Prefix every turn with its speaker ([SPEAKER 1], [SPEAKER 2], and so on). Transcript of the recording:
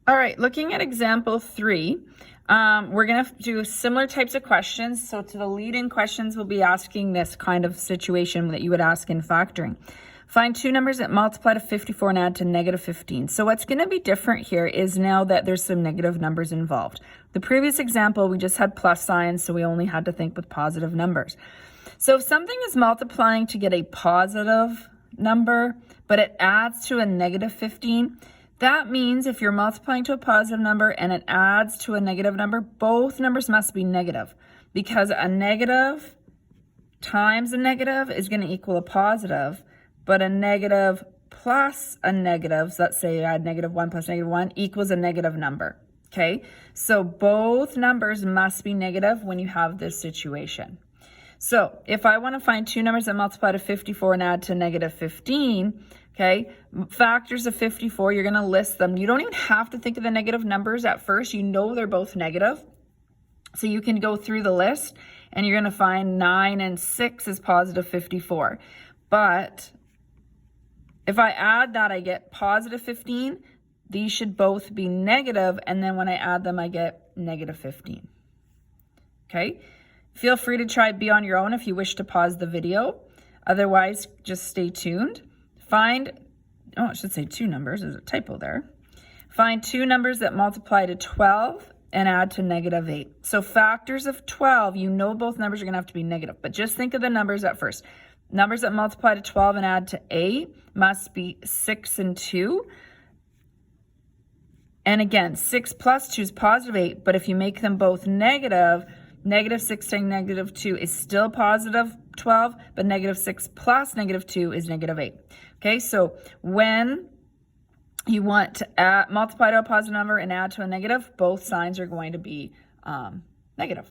[SPEAKER 1] All right, looking at example 3, we're going to do similar types of questions. So to the lead-in questions, we'll be asking this kind of situation that you would ask in factoring. Find two numbers that multiply to 54 and add to negative 15. So what's going to be different here is now that there's some negative numbers involved. The previous example, we just had plus signs, so we only had to think with positive numbers. So if something is multiplying to get a positive number, but it adds to a negative 15, that means if you're multiplying to a positive number and it adds to a negative number, both numbers must be negative, because a negative times a negative is going to equal a positive, but a negative plus a negative, so let's say I add -1 plus -1 equals a negative number. Okay, so both numbers must be negative when you have this situation. So if I want to find two numbers that multiply to 54 and add to negative 15, okay, factors of 54, you're going to list them. You don't even have to think of the negative numbers at first. You know they're both negative. So you can go through the list and you're going to find 9 and 6 is positive 54. But if I add that, I get positive 15. These should both be negative, and then when I add them, I get negative 15. Okay? Feel free to try B on your own if you wish to pause the video. Otherwise, just stay tuned. I should say two numbers. There's a typo there. Find two numbers that multiply to 12 and add to negative 8. So factors of 12, you know both numbers are going to have to be negative, but just think of the numbers at first. Numbers that multiply to 12 and add to 8 must be 6 and 2. And again, 6 plus 2 is positive 8, but if you make them both negative, negative 6 times negative 2 is still positive 12, but negative 6 plus negative 2 is negative 8. Okay, so when you want to multiply to a positive number and add to a negative, both signs are going to be negative.